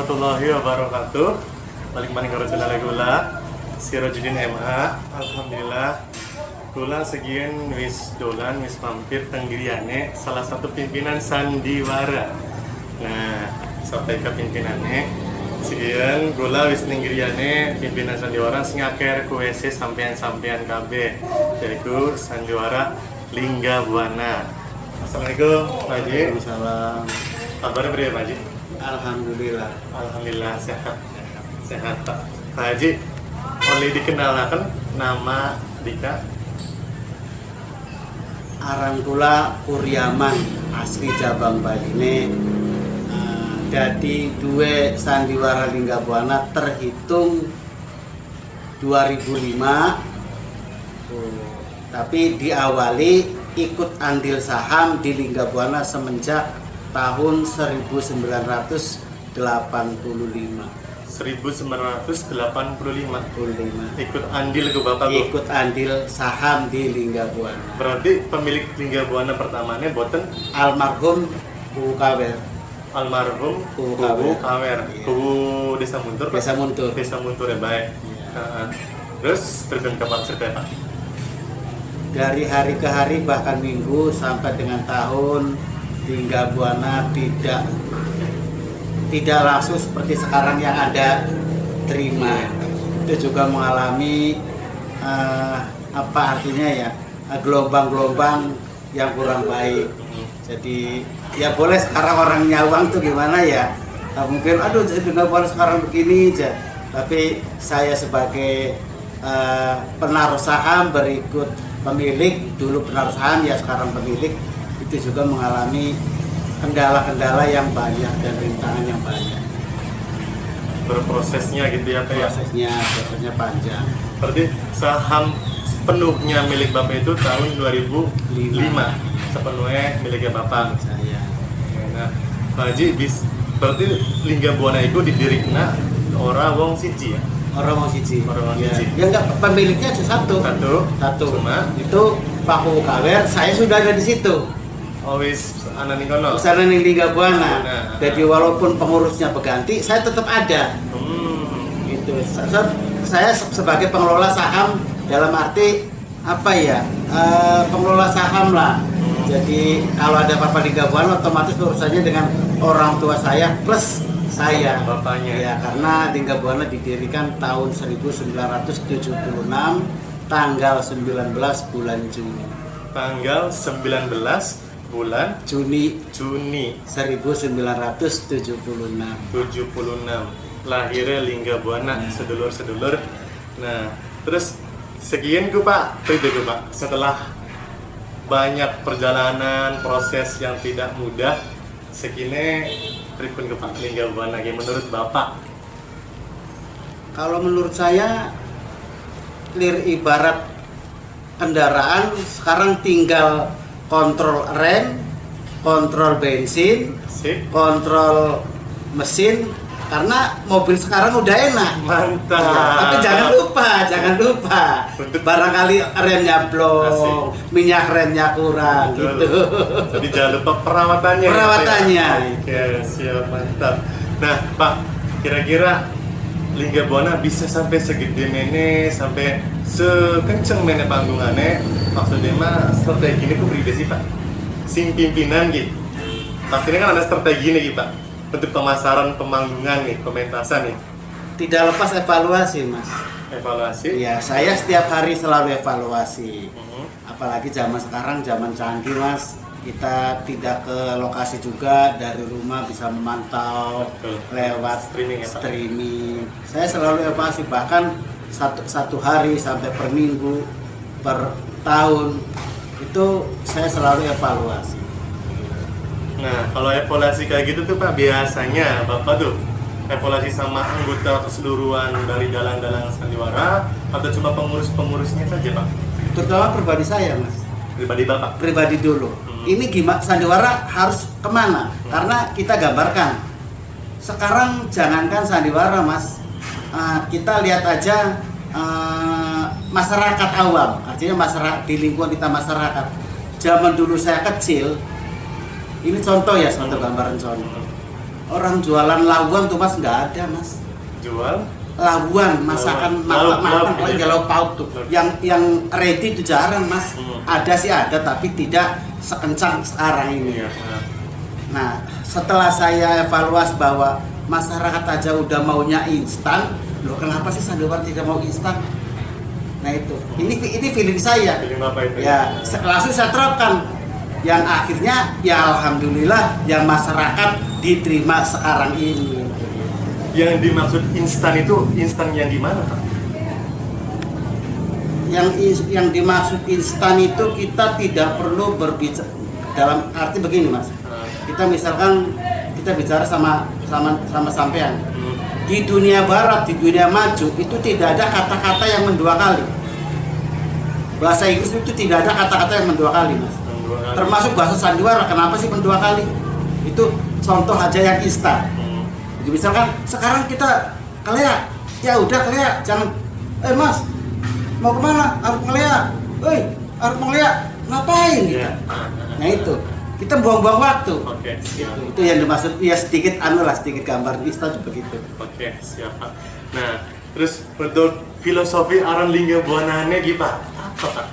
warahmatullahi wabarakatuh. Balik maning karo channel gula Sirojudin MA. Alhamdulillah kula sekian wis dolan wis mampir tenggiriane salah satu pimpinan sandiwara. Nah, sampai ke pimpinannya sekian gula wis nenggiriane pimpinan sandiwara sing akeh kuwese sampean-sampean kabeh yaiku sandiwara Lingga Buana. Assalamualaikum Pak Haji. Waalaikumsalam. Kabarnya beri Pak Haji? Alhamdulillah. Alhamdulillah sehat. Sehat Pak. Pak Haji, boleh dikenalkan nama Dika? Aran kula Kuryaman asli Jabang Baline. Jadi dua sandiwara Lingga Buana terhitung 2005. Tapi diawali ikut andil saham di Lingga Buana semenjak tahun 1985. 1985 ikut andil ke Bapak Bu? Ikut andil saham di Lingga Buana. Berarti pemilik Lingga Buana pertamanya boten Almarhum Bu Kawer. almarhum Kubu Kawer. Iya. Kubu Desa Muntur Pak? Desa Muntur. Desa Muntur ya baik. Iya. Terus terjun kapan cerita Pak? Dari hari ke hari bahkan minggu sampai dengan tahun Lingga Buana tidak langsung seperti sekarang yang ada terima. Itu juga mengalami apa artinya ya, gelombang-gelombang yang kurang baik. Jadi ya boleh sekarang orang nyawang tuh gimana ya, mungkin aduh Lingga Buana sekarang begini aja. Tapi saya sebagai penaruh saham berikut pemilik, dulu penaruh saham ya sekarang pemilik, itu juga mengalami kendala-kendala yang banyak dan rintangan yang banyak. Berprosesnya gitu ya Pak ya? Prosesnya panjang. Berarti saham sepenuhnya milik Bapak itu tahun 2005 sepenuhnya miliknya Bapak. Saya. Nah, Pak Haji, berarti Lingga Buana itu didirikan orang wong siji ya? Orang mau siji. Orang Ya. siji. Ya enggak, pemiliknya cuma satu. Cuma Itu Pak Kawer, saya sudah ada di situ. wis ana ning kono. Usaha ning Lingga Buana. Nah. Jadi walaupun pengurusnya berganti, saya tetap ada. Gitu. Saya sebagai pengelola saham dalam arti apa ya, pengelola saham lah. Jadi kalau ada apa-apa di Lingga Buana otomatis urusannya dengan orang tua saya plus saya. Bapaknya. Ya, karena Lingga Buana didirikan tahun 1976 tanggal 19 bulan Juni. Tanggal 19 bulan Juni Juni 1976. 76 lahirnya Lingga Buana, sedulur-sedulur. Nah, terus sekian ku Pak, itu ku Pak. Setelah banyak perjalanan, proses yang tidak mudah, sekine pripun ke Pak Lingga Buana menurut Bapak? Kalau menurut saya ibarat kendaraan sekarang tinggal kontrol rem, kontrol bensin, Sip. kontrol mesin, karena mobil sekarang udah enak. Mantap. Tapi jangan lupa. Untuk- Barangkali remnya blong, Asik. minyak remnya kurang. Betul. Gitu. Jadi jangan lupa perawatannya. Perawatannya. Oke, siap, mantap. Nah, Pak, kira-kira Lingga Buana bisa sampai segede mene, sampai sekenceng mene panggungannya, maksudnya mah strategi ini kok berbeda sih Pak? Sing pimpinan gitu. Pastinya kan ada strategi nih Pak, untuk pemasaran, pemanggungan nih, pementasan nih. Tidak lepas evaluasi, Mas. Evaluasi. Ya, saya setiap hari selalu evaluasi. Mhm. Apalagi zaman sekarang, zaman canggih, Mas. Kita tidak ke lokasi juga, dari rumah bisa memantau. Betul. Lewat Streaming ya, Pak? streaming. Saya selalu evaluasi, bahkan satu hari sampai per minggu, per tahun, itu saya selalu evaluasi. Nah, kalau evaluasi kayak gitu tuh Pak, biasanya Bapak tuh evaluasi sama anggota keseluruhan dari dalang-dalang sandiwara atau cuma pengurus-pengurusnya saja Pak? Terutama pribadi saya, Mas. Pribadi Bapak? Pribadi dulu. Ini gimana sandiwara harus kemana? Karena kita gambarkan. Sekarang jangankan sandiwara, Mas. Kita lihat aja masyarakat awam, artinya masyarakat di lingkungan kita masyarakat. Zaman dulu saya kecil, ini contoh ya, contoh gambaran contoh. Orang jualan lawuan tuh mas nggak ada mas. Jual Lawuan masakan Lauk, matang gitu ya? lauk pauk tuh. Lauk. Yang ready itu jarang mas. Ada sih ada tapi tidak sekencang sekarang ini. Iya. Nah, setelah saya evaluasi bahwa masyarakat aja udah maunya instan, loh kenapa sih sandiwara tidak mau instan? Nah itu, ini feeling saya. Feeling Bapak itu Ya, langsung saya terapkan. Yang akhirnya ya alhamdulillah yang masyarakat diterima sekarang ini. Yang dimaksud instan itu instan yang gimana Pak? Yang dimaksud instan itu kita tidak perlu berbicara dalam arti begini mas. Kita misalkan kita bicara sama sampean. Di dunia barat, di dunia maju itu tidak ada kata-kata yang mendua kali. Bahasa Inggris itu tidak ada kata-kata yang mendua kali mas. Termasuk bahasa sandiwara, kenapa sih mendua kali? Itu contoh aja yang instan. Jadi misalkan sekarang kita kelea, ya udah kelea, jangan, mas mau kemana? Harus kelea, harus kelea, ngapain? Gitu. Nah itu kita buang-buang waktu. Oke, siap. Itu yang dimaksud ya sedikit sedikit gambar instan begitu. Oke, siap Pak. Nah, terus untuk filosofi aran lingga buananya gimana? Apa Pak?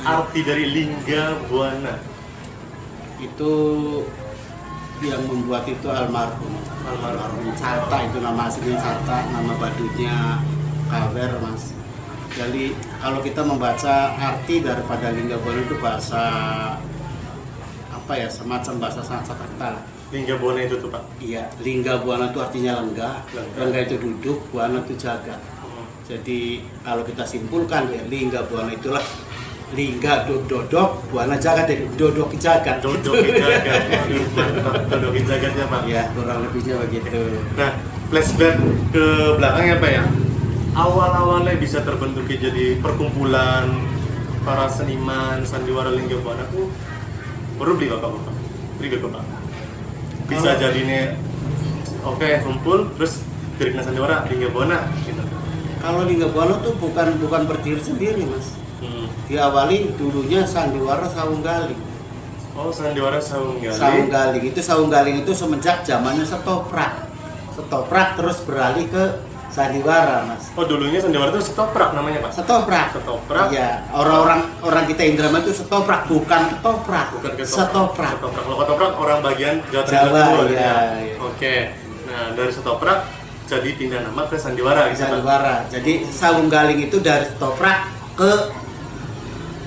Arti dari lingga buana? Itu yang membuat itu almarhum Carta, itu nama aslinya Carta, nama badunya Kawer mas. Jadi kalau kita membaca arti daripada lingga buana itu bahasa apa ya, semacam bahasa Sanskerta. Lingga buana itu tuh Pak? Iya, lingga buana itu artinya lenggah, lenggah itu duduk, buana itu jagat. Jadi kalau kita simpulkan ya lingga buana itulah lingga dodok, buana jagat, jadi dodoki jagat. Dodoki jagat, dodoki jagatnya Pak? Ya kurang lebihnya begitu. Nah, flashback ke belakangnya Pak ya. Awal-awalnya bisa terbentuknya jadi perkumpulan para seniman sandiwara lingga buana tuh baru beli bapak-bapak, beli Pak. Bisa jadinya oke kumpul terus dari sandiwara lingga buana gitu. Kalau lingga buana tuh bukan berdiri sendiri mas. Diawali dulunya sandiwara saung galing. Oh, sandiwara saung galing. Saung galing itu semenjak zamannya setoprak terus beralih ke sandiwara mas. Oh, dulunya sandiwara itu setoprak namanya Pak? Setoprak. Iya, orang kita Indramayu itu setoprak, bukan ketoprak. Setoprak. Kalau ketoprak orang bagian Jawa Jawa, ya. Iya. Oke. Nah, dari setoprak jadi pindah nama ke sandiwara gitu, Pak? Sandiwara. Jadi saung galing itu dari setoprak ke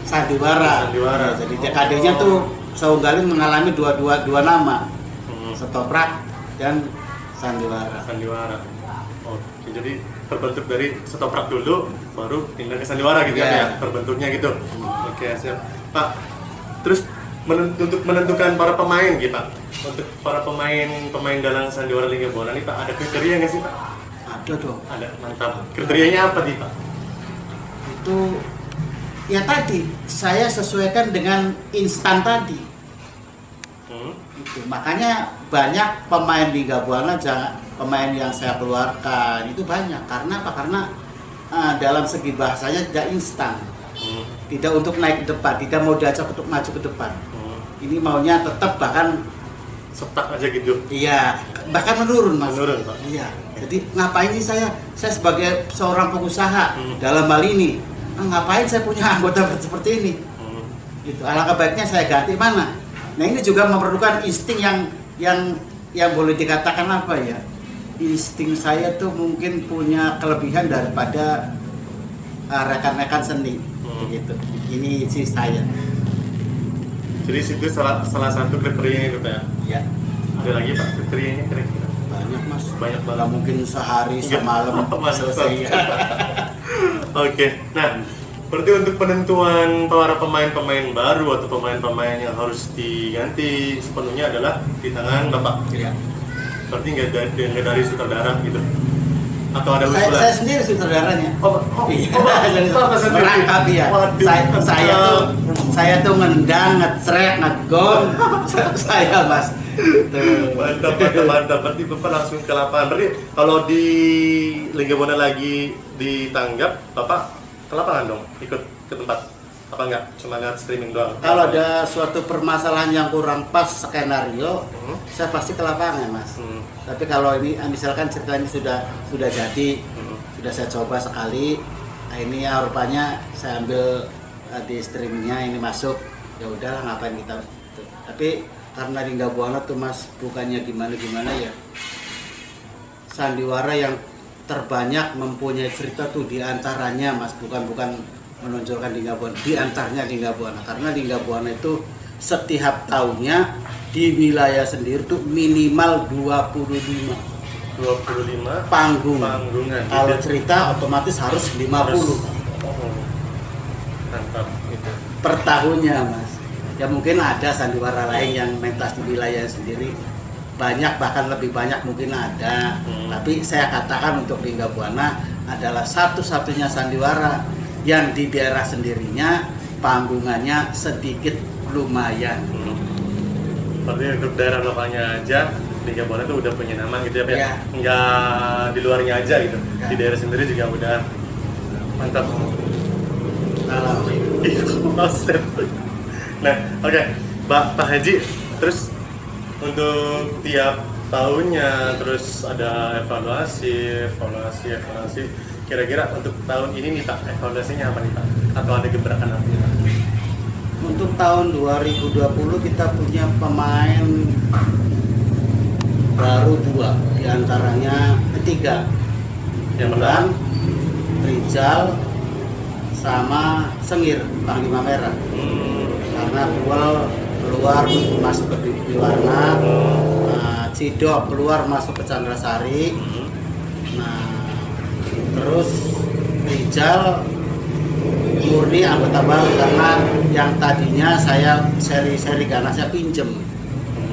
sandiwara. Sandiwara. Jadi dekadenya tuh saung galing mengalami dua nama. Setoprak dan sandiwara. Sandiwara. Oke, jadi terbentuk dari setoprak dulu, baru pindah ke sandiwara gitu ya, terbentuknya gitu. Oke, siap. Pak, terus untuk menentukan para pemain gitu Pak, untuk para pemain dalam sandiwara lingga buana nih Pak, ada kriteria nggak sih Pak? Ada dong. Ada, mantap. Kriterianya apa nih Pak? Itu ya tadi saya sesuaikan dengan instan tadi. Itu makanya banyak pemain Liga Buana, pemain yang saya keluarkan itu banyak. Karena apa? Karena dalam segi bahasanya tidak instan, tidak untuk naik ke depan, tidak mau diajak untuk maju ke depan. Ini maunya tetap bahkan Setak aja gitu. iya, bahkan menurun mas. Menurun Pak. Iya. Jadi ngapain sih saya sebagai seorang pengusaha dalam hal ini, ngapain saya punya anggota seperti ini? Gitu. Alangkah baiknya saya ganti mana? Nah ini juga memerlukan insting yang boleh dikatakan apa ya? Insting saya tuh mungkin punya kelebihan daripada rekan-rekan seni, gitu. Ini sih saya. Jadi situ salah satu kriterianya gitu ya. Ya. Ada lagi Pak kriterianya kira-kira? Banyak mas. Banyak Nggak mungkin sehari semalam selesai. Oke. Nah, berarti untuk penentuan para pemain-pemain baru atau pemain-pemain yang harus diganti sepenuhnya adalah di tangan Bapak. Iya. Berarti nggak dari sutradara gitu? Atau ada usulan? Saya sendiri sutradaranya. Iya. Jadi merangkap ya. Saya tuh ngendang, ngetrek, ngegong, saya mas. Mantap. Berarti Bapak langsung ke lapangan. Berarti kalau di Lingga Buana lagi ditanggap, Bapak ke lapangan dong, ikut ke tempat. Apa enggak? Cuma lihat streaming doang? Kalau ada suatu permasalahan yang kurang pas skenario, saya pasti ke lapangan, Mas. Tapi kalau ini misalkan ceritanya sudah jadi, sudah saya coba sekali, nah ini ya rupanya saya ambil di streamingnya ini masuk, ya udahlah ngapain kita. Tapi karena Lingga Buana tuh Mas bukannya gimana ya, sandiwara yang terbanyak mempunyai cerita tuh diantaranya Mas, bukan menonjolkan Lingga Buana, diantaranya Lingga Buana, karena Lingga Buana itu setiap tahunnya di wilayah sendiri tuh minimal 25 panggungan. Kalau cerita otomatis harus 50 mantap gitu. per tahunnya Mas. Ya mungkin ada sandiwara lain yang mentas di wilayah sendiri banyak, bahkan lebih banyak mungkin ada. Tapi saya katakan untuk Lingga Buana adalah satu-satunya sandiwara yang di daerah sendirinya panggungannya sedikit lumayan. Berarti untuk daerah lokalnya aja Lingga Buana itu udah punya nama gitu ya, Pak? Ya. Nggak di luarnya aja gitu. Ya. Di daerah sendiri juga udah mantap. Nah, oke, Pak Haji, terus untuk tiap tahunnya terus ada evaluasi. Kira-kira untuk tahun ini nih Pak, evaluasinya apa nih Pak? Atau ada gebrakan apa nih Pak? Untuk tahun 2020 kita punya pemain baru 2, diantaranya 3. Yang pertama Rizal sama Sengir, Panglima Merah. Karena keluar masuk ke Diwarna, Cidok keluar masuk ke Candrasari. Nah, terus Rizal murni anggota baru karena yang tadinya saya seri karena saya pinjem.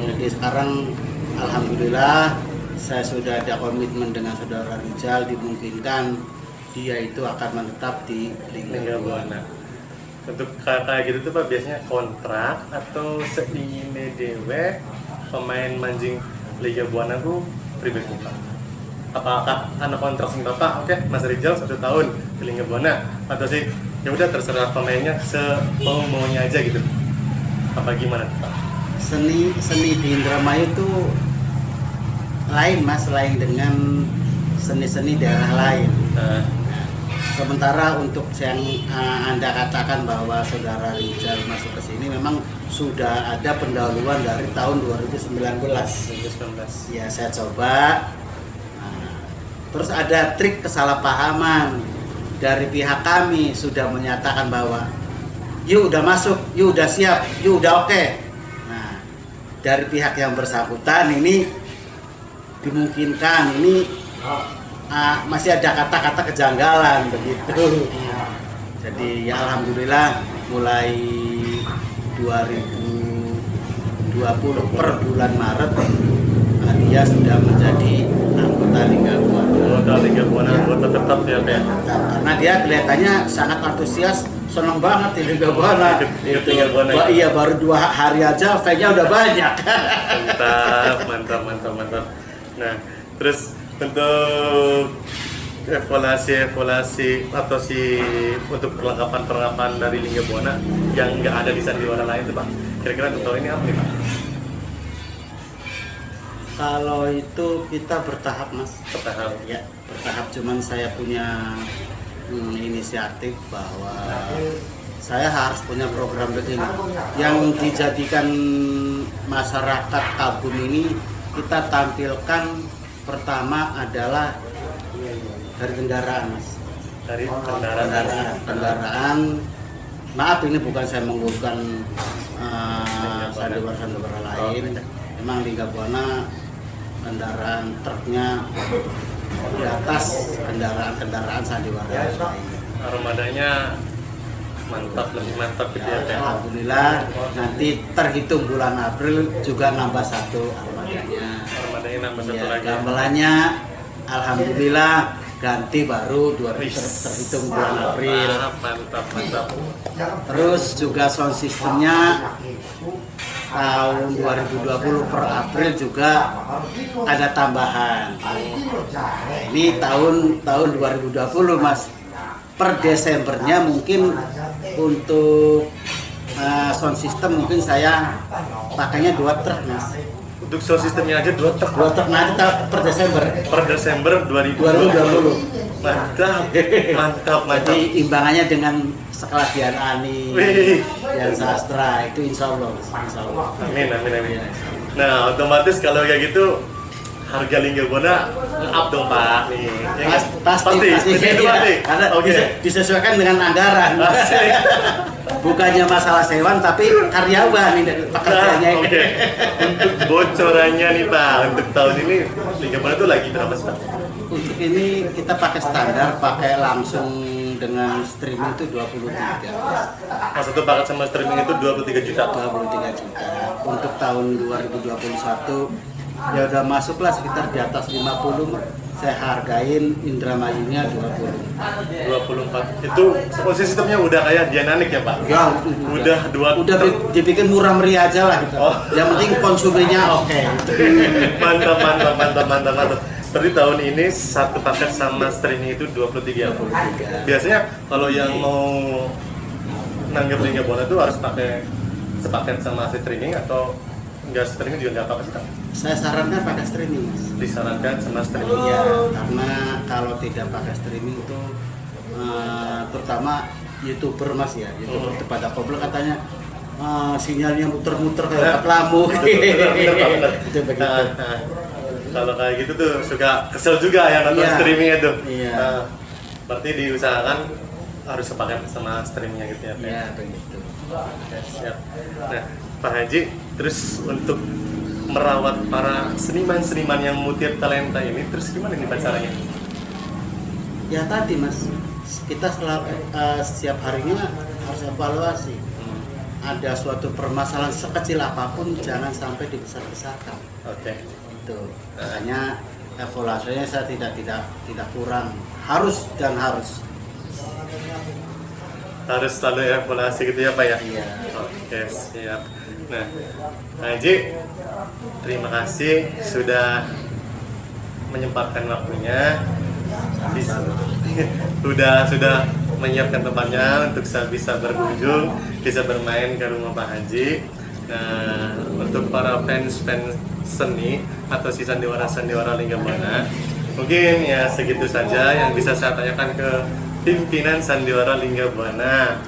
Jadi sekarang alhamdulillah saya sudah ada komitmen dengan saudara Rizal, dimungkinkan dia itu akan menetap di Lingga Buana. Untuk kayak gitu tuh Pak, biasanya kontrak atau seine dewe pemain mancing Lingga Buana ku pribadi Pak? Apakah anak kontrak sing Bapak, oke, Mas Rizal 1 tahun di Lingga Buana, atau sih ya udah terserah pemainnya semaunya aja gitu? Apa gimana Pak? Seni di Indramayu itu lain Mas, lain dengan seni-seni daerah lain. Sementara untuk yang Anda katakan bahwa saudara Rizal masuk ke sini memang sudah ada pendahuluan dari tahun 2019. Ya saya coba. Terus ada trik kesalahpahaman dari pihak kami sudah menyatakan bahwa yuk udah masuk, yuk udah siap, yuk udah oke. Nah, dari pihak yang bersangkutan ini dimungkinkan ini masih ada kata-kata kejanggalan begitu. Jadi ya alhamdulillah mulai 2020 per bulan Maret dia sudah menjadi anggota Lingga Buana. Anggota Lingga Buana, anggota tetap ya Pak? Karena dia kelihatannya sangat antusias, senang banget di Lingga Buana. Lingga Buana. Iya, baru 2 hari aja fan-nya udah banyak. Mantap. Nah, terus untuk evaluasi atau untuk perlengkapan dari Lingga Buana yang nggak ada di sandiwara lain itu Pak, kira-kira untuk tahun ini apa nih Pak? Kalau itu kita bertahap Mas. Bertahap. Ya, bertahap. Cuman saya punya inisiatif bahwa saya harus punya program begini yang dijadikan masyarakat Kabun ini. Kita tampilkan pertama adalah dari kendaraan Mas. Dari kendaraan. Maaf ini bukan saya mengusulkan sandiwara lain. Memang Lingga Buana kendaraan truknya di atas kendaraan sandiwara lain. Armadanya lebih mantap gitu ya. Alhamdulillah nanti terhitung bulan April juga nambah 1 armadanya. Armadanya nambah 1 Ya, lagi. gamelannya alhamdulillah ganti baru terhitung bulan April. Mantap. Terus juga sound systemnya tahun 2020 per April juga ada tambahan. Ini tahun 2020 Mas. Per Desembernya mungkin Untuk sound system mungkin saya pakainya 2 truk mas. Untuk sound systemnya aja 2 truk. 2 truk nanti per Desember. Per Desember 2020. 2020. Mantap, mantap, mantap. Jadi imbangannya dengan sekelas Dian Ani, Wih. Dian Sastra itu insya Allah. Insya Allah. Amin, amin, amin. Nah, otomatis kalau kayak gitu harga Lingga Buana up dong Pak nih. Ya nggak? Pasti. Itu Iya. pasti. Karena Oke. disesuaikan dengan anggaran. Asik. Bukannya masalah sewan tapi karyawan ini pekerjaannya. Nah, oke. Untuk bocorannya nih Pak, untuk tahun ini Lingga Buana tuh lagi berapa sih Pak? Untuk ini kita pakai standar, pakai langsung dengan streaming itu 23. Mas satu paket sama streaming itu 23 juta. 23 juta. Untuk tahun 2021 ya udah masuklah sekitar di atas 50. Saya hargain Indramayunya 20. 24. Itu posisi sistemnya udah kayak Diananik ya Pak? Ya, udah dibikin murah meriah aja lah gitu. Oh. Yang penting konsumennya oke. Mantap, mantap, mantap, mantap, mantap. Berarti tahun ini satu paket sama streaming itu 23. Biasanya kalau yang mau nanggep Lingga Buana tuh harus pakai sepaket sama streaming atau enggak streaming juga nggak apa-apa sih Kak? Saya sarankan pakai streaming mas. Disarankan sama streaming. Iya, karena kalau tidak pakai streaming itu terutama YouTuber mas ya, YouTuber pada komplain katanya sinyalnya muter-muter kayak lampu. Bener. Itu begitu. Nah, kalau kayak gitu tuh suka kesel juga yang nonton Iya. streaming itu. Iya. Nah, berarti diusahakan harus sepaket sama streamingnya gitu ya Pak? Iya begitu. Oke, siap. Nah, Pak Haji, terus untuk merawat para seniman-seniman yang mutir talenta ini, terus gimana nih Pak caranya? Ya tadi mas, kita setiap harinya harus evaluasi. Ada suatu permasalahan sekecil apapun jangan sampai dibesar-besarkan. Oke. Itu makanya evaluasinya saya tidak kurang, harus dan harus. Harus selalu evaluasi gitu ya Pak ya? Iya. Oke, siap. Nah, Pak Haji, terima kasih sudah menyempatkan waktunya. Sudah menyiapkan tempatnya untuk bisa berkunjung, bisa bermain ke rumah Pak Haji. Nah, untuk para fans seni atau si sandiwara Lingga Buana, mungkin ya segitu saja yang bisa saya tanyakan ke pimpinan Sandiwara Lingga Buana.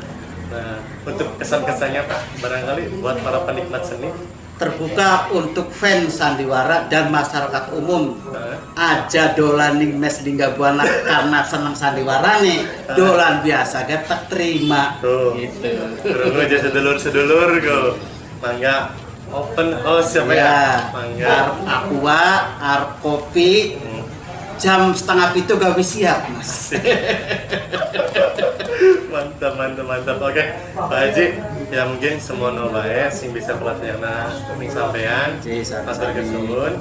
Nah, untuk kesan-kesannya Pak, barangkali buat para penikmat seni. Terbuka untuk fans sandiwara dan masyarakat umum. Nah, Aja dolaning mes Lingga Buana karena senang sandiwara nih. Dolan biasa kita terima. tuh, Gitu. terus aja sedulur-sedulur go. Mangga open house siapa ya? Ya, Mangga. arep aqua, arep kopi, jam 6:30 gawe siap mas. Mantap. Oke, Pak Haji, ya mungkin semua bae sing bisa pelatihan ning sampean. Mas Bergen suwun.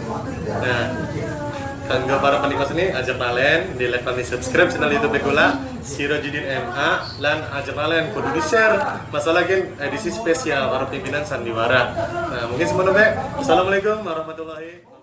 Nah, kanggo para penikmat seni ajak kalian di like dan di subscribe channel YouTube kula Sirojudin MA lan ajak kalian kudu di share masalah gen edisi spesial para pimpinan sandiwara. Nah, mungkin semono bae. Assalamualaikum warahmatullahi wabarakatuh.